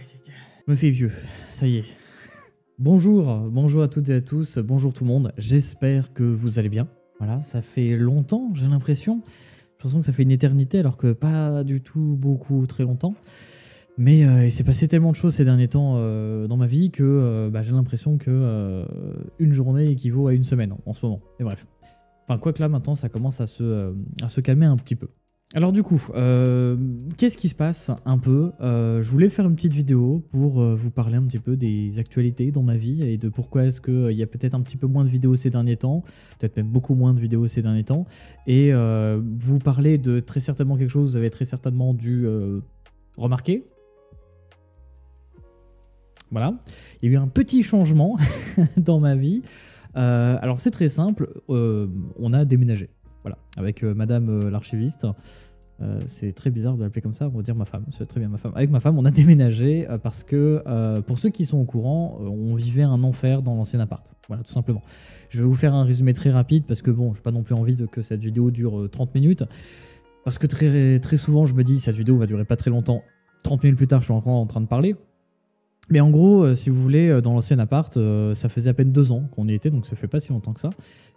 Je me fais vieux, ça y est. Bonjour à toutes et à tous, bonjour tout le monde, j'espère que vous allez bien. Voilà, ça fait longtemps, j'ai l'impression. J'ai l'impression que ça fait une éternité alors que pas du tout beaucoup, très longtemps. Mais il s'est passé tellement de choses ces derniers temps dans ma vie que j'ai l'impression que une journée équivaut à une semaine en ce moment. Et bref. Enfin, quoique là maintenant ça commence à se calmer un petit peu. Alors du coup, qu'est-ce qui se passe un peu je voulais faire une petite vidéo pour vous parler un petit peu des actualités dans ma vie et de pourquoi est-ce qu'il y a peut-être un petit peu moins de vidéos ces derniers temps, peut-être même beaucoup moins de vidéos ces derniers temps, et vous parler de très certainement quelque chose que vous avez très certainement dû remarquer. Voilà, il y a eu un petit changement dans ma vie. Alors c'est très simple, on a déménagé. Voilà, avec madame l'archiviste. C'est très bizarre de l'appeler comme ça, on va dire ma femme, c'est très bien ma femme. Avec ma femme, on a déménagé parce que, pour ceux qui sont au courant, on vivait un enfer dans l'ancien appart. Voilà, tout simplement. Je vais vous faire un résumé très rapide parce que bon, j'ai pas non plus envie que cette vidéo dure 30 minutes. Parce que très souvent, je me dis, cette vidéo va durer pas très longtemps. 30 minutes plus tard, je suis encore en train de parler. Mais en gros, si vous voulez, dans l'ancien appart, ça faisait à peine 2 ans qu'on y était, donc ça fait pas si longtemps que ça.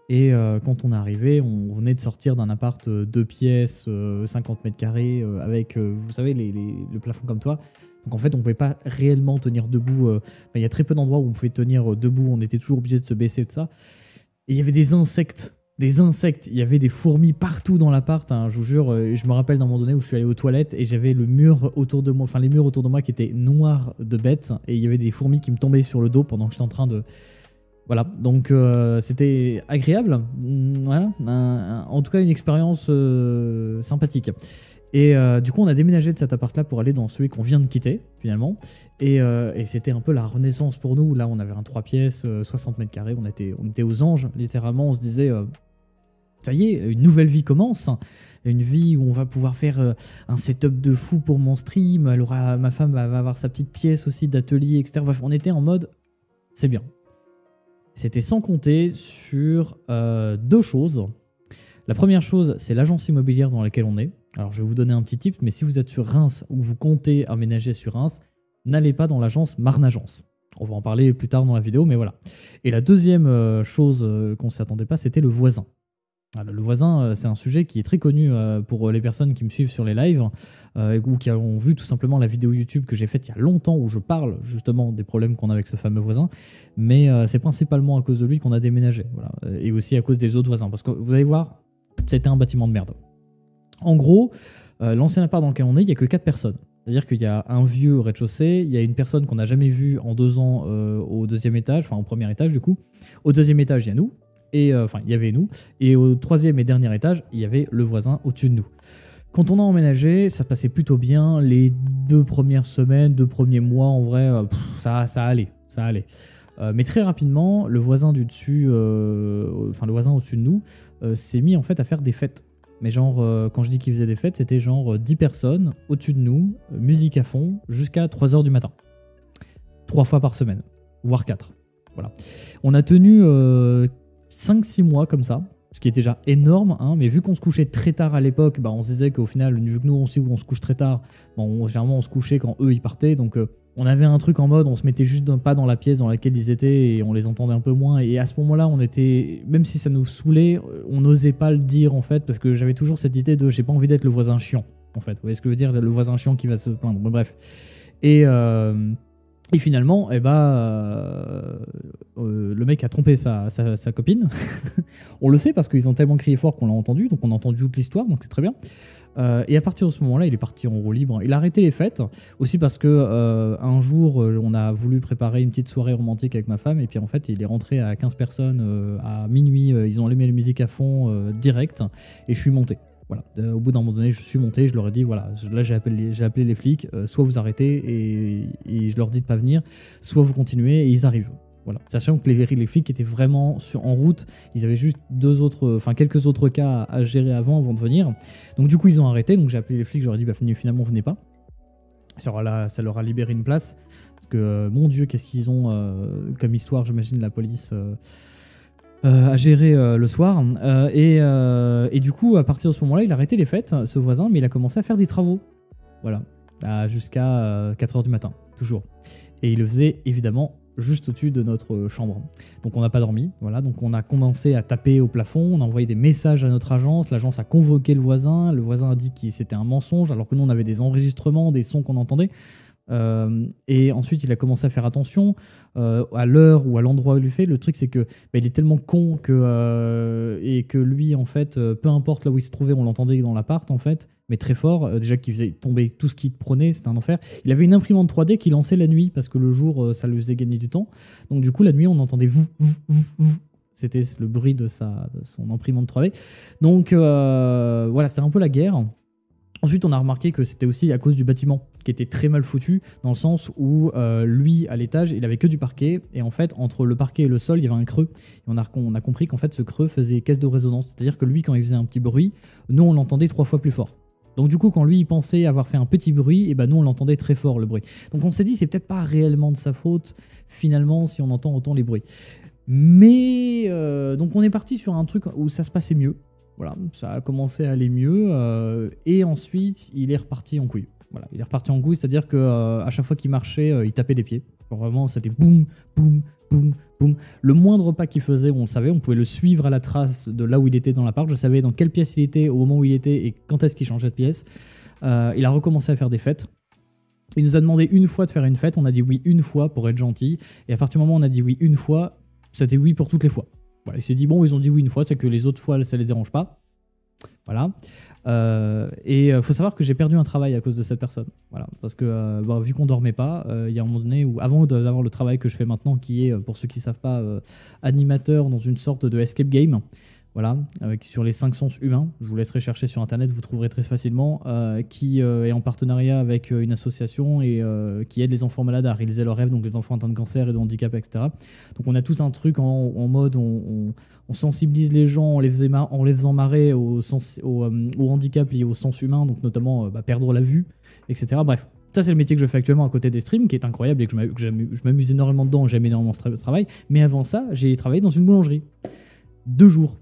Et quand on est arrivé, on venait de sortir d'un appart 2 pièces, 50 mètres carrés, avec, vous savez, le plafond comme toi. Donc en fait, on ne pouvait pas réellement tenir debout. Il y a très peu d'endroits où on pouvait tenir debout, on était toujours obligé de se baisser et tout ça. Et il y avait des insectes. Il y avait des fourmis partout dans l'appart, hein, je vous jure. Je me rappelle d'un moment donné où je suis allé aux toilettes et j'avais le mur autour de moi, enfin les murs autour de moi qui étaient noirs de bêtes et il y avait des fourmis qui me tombaient sur le dos pendant que j'étais en train de... Voilà, donc c'était agréable, voilà, en tout cas une expérience sympathique. Et du coup on a déménagé de cet appart-là pour aller dans celui qu'on vient de quitter, finalement. Et c'était un peu la renaissance pour nous. Là on avait un 3 pièces, 60 mètres carrés, on était aux anges, littéralement. On se disait, ça y est, une nouvelle vie commence. Une vie où on va pouvoir faire un setup de fou pour mon stream. Ma femme va avoir sa petite pièce aussi d'atelier, etc. Bref, on était en mode, c'est bien. C'était sans compter sur 2 choses. La première chose, c'est l'agence immobilière dans laquelle on est. Alors, je vais vous donner un petit tip, mais si vous êtes sur Reims ou vous comptez emménager sur Reims, n'allez pas dans l'agence Marne-Agence. On va en parler plus tard dans la vidéo, mais voilà. Et la deuxième chose qu'on ne s'attendait pas, c'était le voisin. Voilà, le voisin, c'est un sujet qui est très connu pour les personnes qui me suivent sur les lives ou qui ont vu tout simplement la vidéo YouTube que j'ai faite il y a longtemps où je parle justement des problèmes qu'on a avec ce fameux voisin. Mais c'est principalement à cause de lui qu'on a déménagé. Voilà. Et aussi à cause des autres voisins. Parce que vous allez voir, c'était un bâtiment de merde. En gros, l'ancien appart dans lequel on est, il n'y a que 4 personnes. C'est-à-dire qu'il y a un vieux au rez-de-chaussée, il y a une personne qu'on n'a jamais vue en 2 ans au 2e étage, enfin au 1er étage du coup. Au 2e étage, il y a nous. Et enfin, il y avait nous. Et au 3e et dernier étage, il y avait le voisin au-dessus de nous. Quand on a emménagé, ça passait plutôt bien. Les 2 premières semaines, 2 premiers mois, en vrai, ça allait. Mais très rapidement, le voisin du dessus, enfin le voisin au-dessus de nous, s'est mis en fait à faire des fêtes. Mais genre, quand je dis qu'il faisait des fêtes, c'était genre 10 personnes au-dessus de nous, musique à fond, jusqu'à 3 h du matin. 3 fois par semaine, voire 4. Voilà. On a tenu 5-6 mois comme ça, ce qui est déjà énorme, hein, mais vu qu'on se couchait très tard à l'époque, on se disait qu'au final, vu que nous aussi on se couche très tard, généralement on se couchait quand eux ils partaient, donc on avait un truc en mode, on se mettait juste pas dans la pièce dans laquelle ils étaient et on les entendait un peu moins, et à ce moment-là on était, même si ça nous saoulait, on n'osait pas le dire en fait, parce que j'avais toujours cette idée de j'ai pas envie d'être le voisin chiant, en fait, vous voyez ce que je veux dire, le voisin chiant qui va se plaindre, bref. Et finalement, le mec a trompé sa copine. On le sait parce qu'ils ont tellement crié fort qu'on l'a entendu, donc on a entendu toute l'histoire, donc c'est très bien. Et à partir de ce moment-là, il est parti en roue libre. Il a arrêté les fêtes, aussi parce que un jour, on a voulu préparer une petite soirée romantique avec ma femme, et puis en fait, il est rentré à 15 personnes à minuit. Ils ont allumé la musique à fond direct, et je suis monté. Voilà. Au bout d'un moment donné, je suis monté, je leur ai dit, voilà, là j'ai appelé les flics, soit vous arrêtez et je leur dis de pas venir, soit vous continuez et ils arrivent. Voilà. Sachant que les flics étaient vraiment en route, ils avaient juste quelques autres cas à gérer avant de venir. Donc du coup ils ont arrêté, donc j'ai appelé les flics, je leur ai dit, finalement venez pas. Ça leur a libéré une place, parce que mon Dieu, qu'est-ce qu'ils ont comme histoire, j'imagine, la police... à gérer le soir. Et du coup, à partir de ce moment-là, il a arrêté les fêtes, ce voisin, mais il a commencé à faire des travaux. Voilà. Jusqu'à 4 h du matin. toujours. Et il le faisait évidemment juste au-dessus de notre chambre. Donc on n'a pas dormi, voilà, donc on a commencé à taper au plafond, on a envoyé des messages à notre agence, l'agence a convoqué le voisin a dit que c'était un mensonge, alors que nous on avait des enregistrements, des sons qu'on entendait. Et ensuite, il a commencé à faire attention à l'heure ou à l'endroit où il le fait. Le truc, c'est que il est tellement con et que lui, en fait, peu importe là où il se trouvait, on l'entendait dans l'appart, en fait, mais très fort. Déjà qu'il faisait tomber tout ce qu'il prenait, c'était un enfer. Il avait une imprimante 3D qu'il lançait la nuit parce que le jour, ça lui faisait gagner du temps. Donc, du coup, la nuit, on entendait vous. C'était le bruit de son imprimante 3D. Donc, voilà, c'était un peu la guerre. Ensuite, on a remarqué que c'était aussi à cause du bâtiment, qui était très mal foutu, dans le sens où lui, à l'étage, il avait que du parquet, et en fait, entre le parquet et le sol, il y avait un creux. Et on a compris qu'en fait, ce creux faisait caisse de résonance, c'est-à-dire que lui, quand il faisait un petit bruit, nous, on l'entendait 3 fois plus fort. Donc du coup, quand lui, il pensait avoir fait un petit bruit, et ben nous, on l'entendait très fort, le bruit. Donc on s'est dit, c'est peut-être pas réellement de sa faute, finalement, si on entend autant les bruits. Mais, donc on est parti sur un truc où ça se passait mieux. Voilà, ça a commencé à aller mieux et ensuite il est reparti en couille. Voilà, il est reparti en couille, c'est-à-dire que à chaque fois qu'il marchait, il tapait des pieds. Genre vraiment, c'était boum, boum, boum, boum. Le moindre pas qu'il faisait, on le savait, on pouvait le suivre à la trace de là où il était dans l'appart. Je savais dans quelle pièce il était au moment où il était et quand est-ce qu'il changeait de pièce. Il a recommencé à faire des fêtes. Il nous a demandé une fois de faire une fête, on a dit oui une fois pour être gentil. Et à partir du moment où on a dit oui une fois, c'était oui pour toutes les fois. Voilà, il s'est dit, bon, ils ont dit oui une fois, c'est que les autres fois, ça les dérange pas. Voilà. Et faut savoir que j'ai perdu un travail à cause de cette personne. Voilà. Parce que vu qu'on dormait pas, il y a un moment donné où, avant d'avoir le travail que je fais maintenant, qui est, pour ceux qui savent pas, animateur dans une sorte de escape game. Voilà, sur les 5 sens humains, je vous laisserai chercher sur internet, vous trouverez très facilement, qui est en partenariat avec une association et qui aide les enfants malades à réaliser leurs rêves, donc les enfants atteints de cancer et de handicap, etc. Donc on a tout un truc en mode, on sensibilise les gens en les faisant marrer au handicap lié au sens humain, donc notamment perdre la vue, etc. Bref, ça c'est le métier que je fais actuellement à côté des streams, qui est incroyable et que je m'amuse énormément dedans, j'aime énormément ce travail. Mais avant ça, j'ai travaillé dans une boulangerie. 2 jours.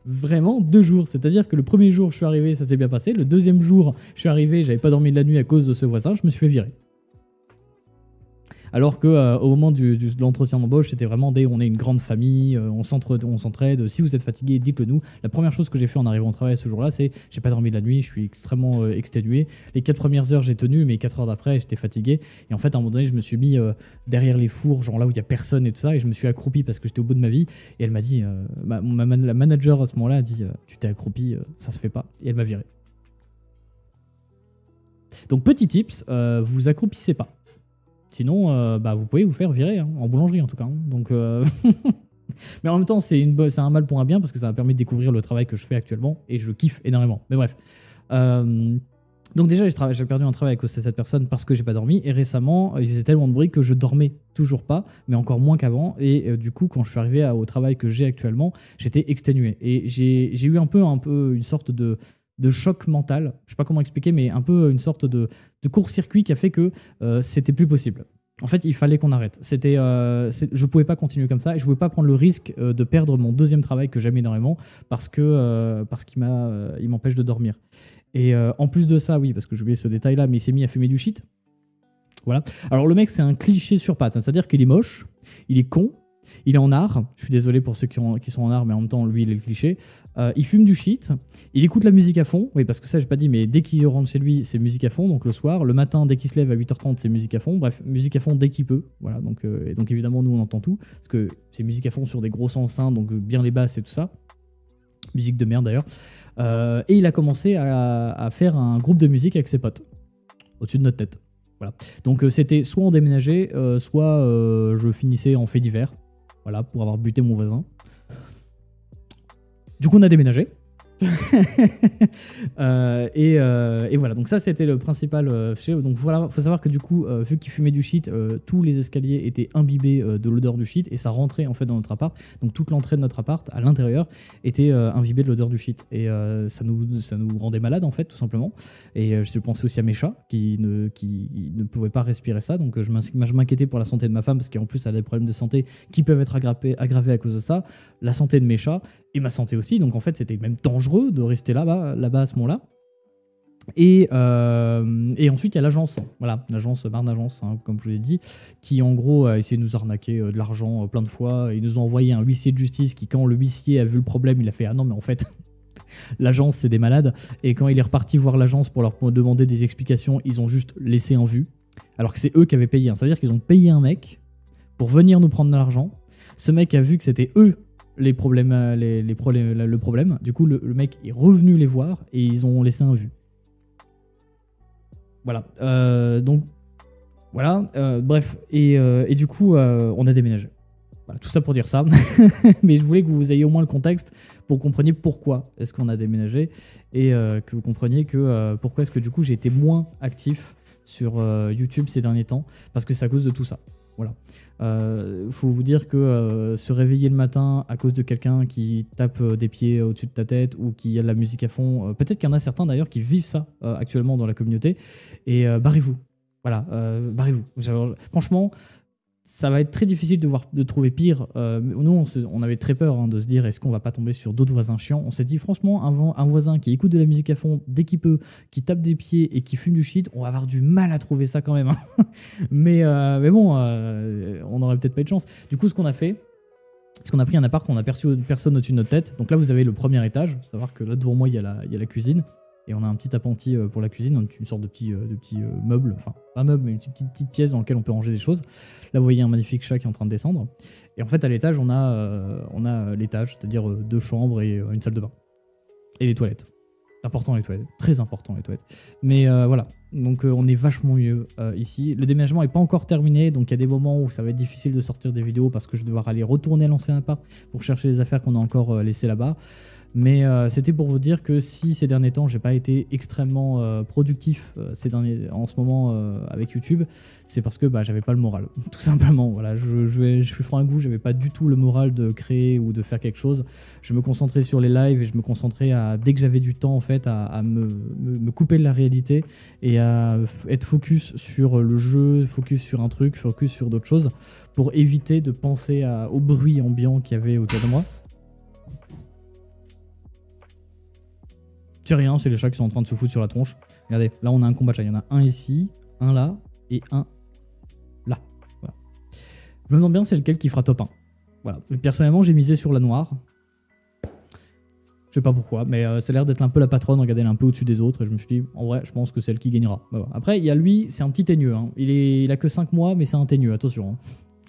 Vraiment 2 jours, c'est-à-dire que le premier jour je suis arrivé, ça s'est bien passé, le deuxième jour je suis arrivé, j'avais pas dormi de la nuit à cause de ce voisin, je me suis fait virer. Alors que au moment de l'entretien d'embauche, c'était vraiment on est une grande famille, on s'entraide. Si vous êtes fatigué, dites-le nous. La première chose que j'ai fait en arrivant au travail ce jour-là, c'est j'ai pas dormi de la nuit, je suis extrêmement exténué. Les 4 premières heures, j'ai tenu, mais 4 heures d'après, j'étais fatigué. Et en fait, à un moment donné, je me suis mis derrière les fours, genre là où il y a personne et tout ça, et je me suis accroupi parce que j'étais au bout de ma vie. Et elle m'a dit, la manager à ce moment-là a dit, tu t'es accroupi, ça se fait pas. Et elle m'a viré. Donc petit tips, vous accroupissez pas. Sinon, vous pouvez vous faire virer, hein, en boulangerie en tout cas. Hein. Donc, mais en même temps, c'est un mal pour un bien parce que ça m'a permis de découvrir le travail que je fais actuellement et je kiffe énormément. Mais bref. Donc déjà, j'ai perdu un travail à cause de cette personne parce que j'ai pas dormi. Et récemment, il faisait tellement de bruit que je dormais toujours pas, mais encore moins qu'avant. Et du coup, quand je suis arrivé au travail que j'ai actuellement, j'étais exténué. Et j'ai eu un peu une sorte de choc mental, je sais pas comment expliquer, mais un peu une sorte de court-circuit qui a fait que c'était plus possible. En fait, il fallait qu'on arrête. Je pouvais pas continuer comme ça et je pouvais pas prendre le risque de perdre mon deuxième travail que j'aime énormément parce qu'il m'empêche de dormir. Et en plus de ça, oui, parce que j'ai oublié ce détail-là, mais il s'est mis à fumer du shit. Voilà. Alors le mec, c'est un cliché sur pattes, hein, c'est-à-dire qu'il est moche, il est con, il est en art. Je suis désolé pour ceux qui sont en art, mais en même temps, lui, il est le cliché. Il fume du shit. Il écoute la musique à fond. Oui, parce que ça, j'ai pas dit, mais dès qu'il rentre chez lui, c'est musique à fond. Donc le soir, le matin, dès qu'il se lève à 8h30, c'est musique à fond. Bref, musique à fond dès qu'il peut. Voilà. Donc, et donc évidemment, nous, on entend tout. Parce que c'est musique à fond sur des grosses enceintes, donc bien les basses et tout ça. Musique de merde d'ailleurs. Et il a commencé à faire un groupe de musique avec ses potes. Au-dessus de notre tête. Voilà. Donc c'était soit on déménageait, soit je finissais en fait divers. Voilà, pour avoir buté mon voisin. Du coup, on a déménagé. Et voilà, donc ça c'était le principal. Donc voilà, faut savoir que du coup, vu qu'il fumait du shit, tous les escaliers étaient imbibés de l'odeur du shit et ça rentrait en fait dans notre appart. Donc toute l'entrée de notre appart à l'intérieur était imbibée de l'odeur du shit et ça nous rendait malade en fait, tout simplement. Et je pensais aussi à mes chats qui ne pouvaient pas respirer ça. Donc je m'inquiétais pour la santé de ma femme parce qu'en plus elle a des problèmes de santé qui peuvent être aggravés à cause de ça. La santé de mes chats et ma santé aussi. Donc en fait c'était même dangereux de rester là-bas à ce moment-là. Et ensuite, il y a l'agence, voilà, l'agence Barn Agence, hein, comme je vous l'ai dit, qui en gros a essayé de nous arnaquer de l'argent plein de fois. Ils nous ont envoyé un huissier de justice qui, quand le huissier a vu le problème, il a fait ah non, mais en fait, l'agence c'est des malades. Et quand il est reparti voir l'agence pour leur demander des explications, ils ont juste laissé en vue, alors que c'est eux qui avaient payé. Ça veut dire qu'ils ont payé un mec pour venir nous prendre de l'argent. Ce mec a vu que c'était eux les problèmes, le problème. Du coup, le mec est revenu les voir et ils ont laissé un vue. Voilà. Donc, voilà. Bref. Et du coup, on a déménagé. Voilà, tout ça pour dire ça. Mais je voulais que vous ayez au moins le contexte pour que vous compreniez pourquoi est-ce qu'on a déménagé et que vous compreniez que pourquoi est-ce que du coup j'ai été moins actif sur YouTube ces derniers temps, parce que c'est à cause de tout ça. Voilà. Faut vous dire que se réveiller le matin à cause de quelqu'un qui tape des pieds au-dessus de ta tête ou qui a de la musique à fond, peut-être qu'il y en a certains d'ailleurs qui vivent ça actuellement dans la communauté, et barrez-vous. Voilà, barrez-vous. Franchement, ça va être très difficile de trouver pire. Nous, on avait très peur de se dire est-ce qu'on va pas tomber sur d'autres voisins chiants. On s'est dit franchement, un voisin qui écoute de la musique à fond dès qu'il peut, qui tape des pieds et qui fume du shit, on va avoir du mal à trouver ça quand même. Hein. mais bon, on n'aurait peut-être pas eu de chance. Du coup, ce qu'on a fait, c'est qu'on a pris un appart, on a perçu personne au-dessus de notre tête. Donc là, vous avez le premier étage. Faut savoir que là, devant moi, il y a la cuisine. Et on a un petit appentis pour la cuisine, une sorte de petit meuble, enfin pas meuble, mais une petite pièce dans laquelle on peut ranger des choses. Là, vous voyez un magnifique chat qui est en train de descendre. Et en fait, à l'étage, on a l'étage, c'est-à-dire 2 chambres et une salle de bain. Et les toilettes. Important les toilettes, très important les toilettes. Mais voilà, donc on est vachement mieux ici. Le déménagement n'est pas encore terminé, donc il y a des moments où ça va être difficile de sortir des vidéos parce que je vais devoir aller retourner à l'ancien appart pour chercher les affaires qu'on a encore laissées là-bas. Mais c'était pour vous dire que si ces derniers temps j'ai pas été extrêmement productif en ce moment avec YouTube, c'est parce que j'avais pas le moral, tout simplement. Voilà, je suis franc avec vous, j'avais pas du tout le moral de créer ou de faire quelque chose. Je me concentrais sur les lives et je me concentrais dès que j'avais du temps en fait à me couper de la réalité et à être focus sur le jeu, focus sur un truc, focus sur d'autres choses pour éviter de penser au bruit ambiant qu'il y avait autour de moi. C'est rien, c'est les chats qui sont en train de se foutre sur la tronche. Regardez, là on a un combat de chats. Il y en a un ici, un là et un là. Voilà. Je me demande bien c'est lequel qui fera top 1. Voilà. Personnellement, j'ai misé sur la noire. Je sais pas pourquoi, mais ça a l'air d'être un peu la patronne. Regardez, elle est un peu au-dessus des autres. Et je me suis dit, en vrai, je pense que c'est elle qui gagnera. Voilà. Après, il y a lui, c'est un petit teigneux. Hein. Il a que 5 mois, mais c'est un teigneux, attention. Hein.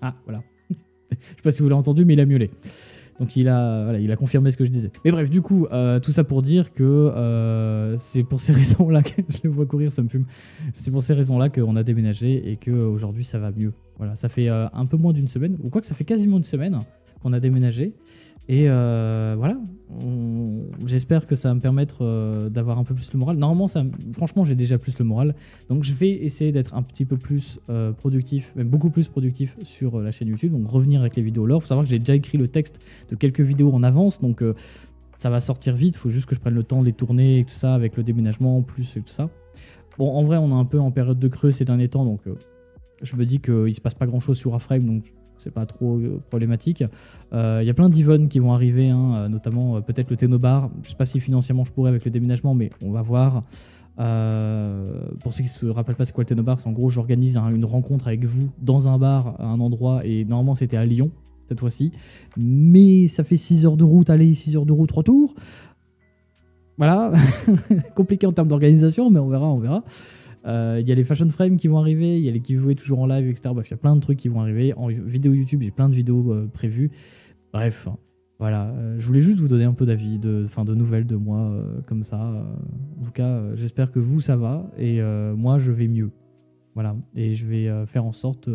Ah, voilà. Je sais pas si vous l'avez entendu, mais il a miaulé. Donc il a confirmé ce que je disais. Mais bref, du coup, tout ça pour dire que c'est pour ces raisons-là que je le vois courir, ça me fume. C'est pour ces raisons-là qu'on a déménagé et qu'aujourd'hui ça va mieux. Voilà, ça fait un peu moins d'une semaine, ou quoi que ça fait quasiment une semaine qu'on a déménagé. Et voilà, j'espère que ça va me permettre d'avoir un peu plus le moral. Normalement, franchement, j'ai déjà plus le moral. Donc je vais essayer d'être un petit peu plus productif, même beaucoup plus productif sur la chaîne YouTube. Donc revenir avec les vidéos lore. Il faut savoir que j'ai déjà écrit le texte de quelques vidéos en avance. Donc ça va sortir vite. Il faut juste que je prenne le temps de les tourner et tout ça, avec le déménagement, plus et tout ça. Bon, en vrai, on est un peu en période de creux ces derniers temps. Donc je me dis qu'il se passe pas grand-chose sur Warframe. Donc c'est pas trop problématique. Il y a plein d'events qui vont arriver, hein, notamment peut-être le Tenobar. Je sais pas si financièrement je pourrais avec le déménagement, mais on va voir. Pour ceux qui se rappellent pas c'est quoi le Tenobar, c'est en gros j'organise une rencontre avec vous dans un bar à un endroit, et normalement c'était à Lyon cette fois-ci. Mais ça fait 6 heures de route aller, 6 heures de route retour. Voilà, compliqué en termes d'organisation, mais on verra. Il y a les Fashion Frames qui vont arriver, il y a les giveaways toujours en live, etc. Bref, il y a plein de trucs qui vont arriver. En vidéo YouTube, j'ai plein de vidéos prévues. Bref, voilà. Je voulais juste vous donner un peu d'avis, de nouvelles de moi, comme ça. En tout cas, j'espère que vous, ça va. Et moi, je vais mieux. Voilà. Et je vais faire en sorte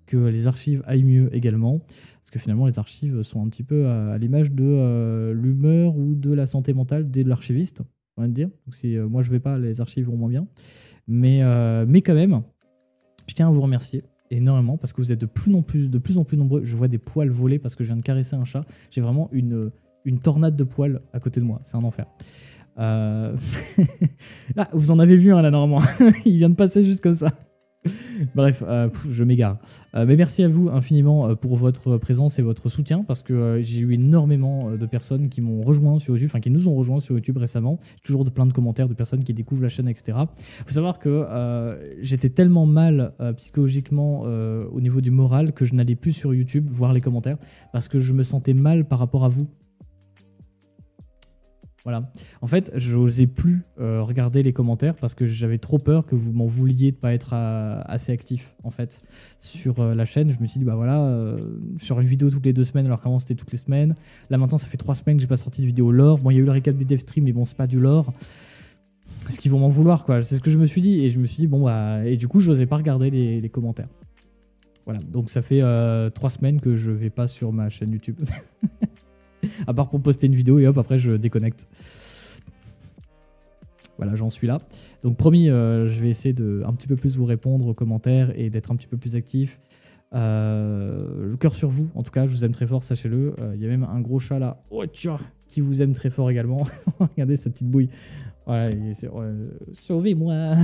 que les archives aillent mieux également. Parce que finalement, les archives sont un petit peu à l'image de l'humeur ou de la santé mentale de l'archiviste, on va dire. Donc si moi, je vais pas, les archives vont moins bien. Mais quand même, je tiens à vous remercier énormément parce que vous êtes de plus en plus nombreux. Je vois des poils voler parce que je viens de caresser un chat. J'ai vraiment une tornade de poils à côté de moi. C'est un enfer. Ah, vous en avez vu un là normalement. Il vient de passer juste comme ça. Bref, je m'égare. Mais merci à vous infiniment pour votre présence et votre soutien parce que j'ai eu énormément de personnes qui m'ont rejoint sur YouTube, enfin qui nous ont rejoint sur YouTube récemment. Toujours plein de commentaires de personnes qui découvrent la chaîne, etc. Il faut savoir que j'étais tellement mal psychologiquement au niveau du moral que je n'allais plus sur YouTube voir les commentaires parce que je me sentais mal par rapport à vous. Voilà. En fait, je n'osais plus regarder les commentaires parce que j'avais trop peur que vous m'en vouliez de pas être assez actif en fait sur la chaîne. Je me suis dit bah voilà, sur une vidéo toutes les 2 semaines alors qu'avant c'était toutes les semaines. Là maintenant ça fait 3 semaines que j'ai pas sorti de vidéo lore. Bon, il y a eu le récap du dev stream mais bon c'est pas du lore. Est-ce qu'ils vont m'en vouloir quoi? C'est ce que je me suis dit et je me suis dit bon bah et du coup je n'osais pas regarder les commentaires. Voilà. Donc ça fait 3 semaines que je vais pas sur ma chaîne YouTube. À part pour poster une vidéo et hop, après je déconnecte. Voilà, j'en suis là. Donc promis, je vais essayer de un petit peu plus vous répondre aux commentaires et d'être un petit peu plus actif. Le cœur sur vous, en tout cas, je vous aime très fort, sachez-le. Il y a même un gros chat là, oh, tcha, qui vous aime très fort également. Regardez sa petite bouille. Voilà, sauvez-moi.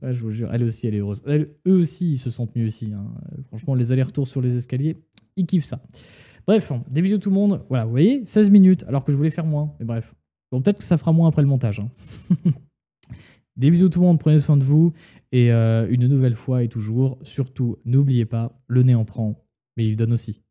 Ouais, je vous jure, elle aussi, elle est heureuse. Eux aussi, ils se sentent mieux aussi. Hein. Franchement, les allers-retours sur les escaliers, ils kiffent ça. Bref, des bisous tout le monde. Voilà, vous voyez, 16 minutes, alors que je voulais faire moins. Mais bref. Bon, peut-être que ça fera moins après le montage. Hein. Des bisous tout le monde, prenez soin de vous. Et une nouvelle fois et toujours, surtout, n'oubliez pas, le nez en prend, mais il donne aussi.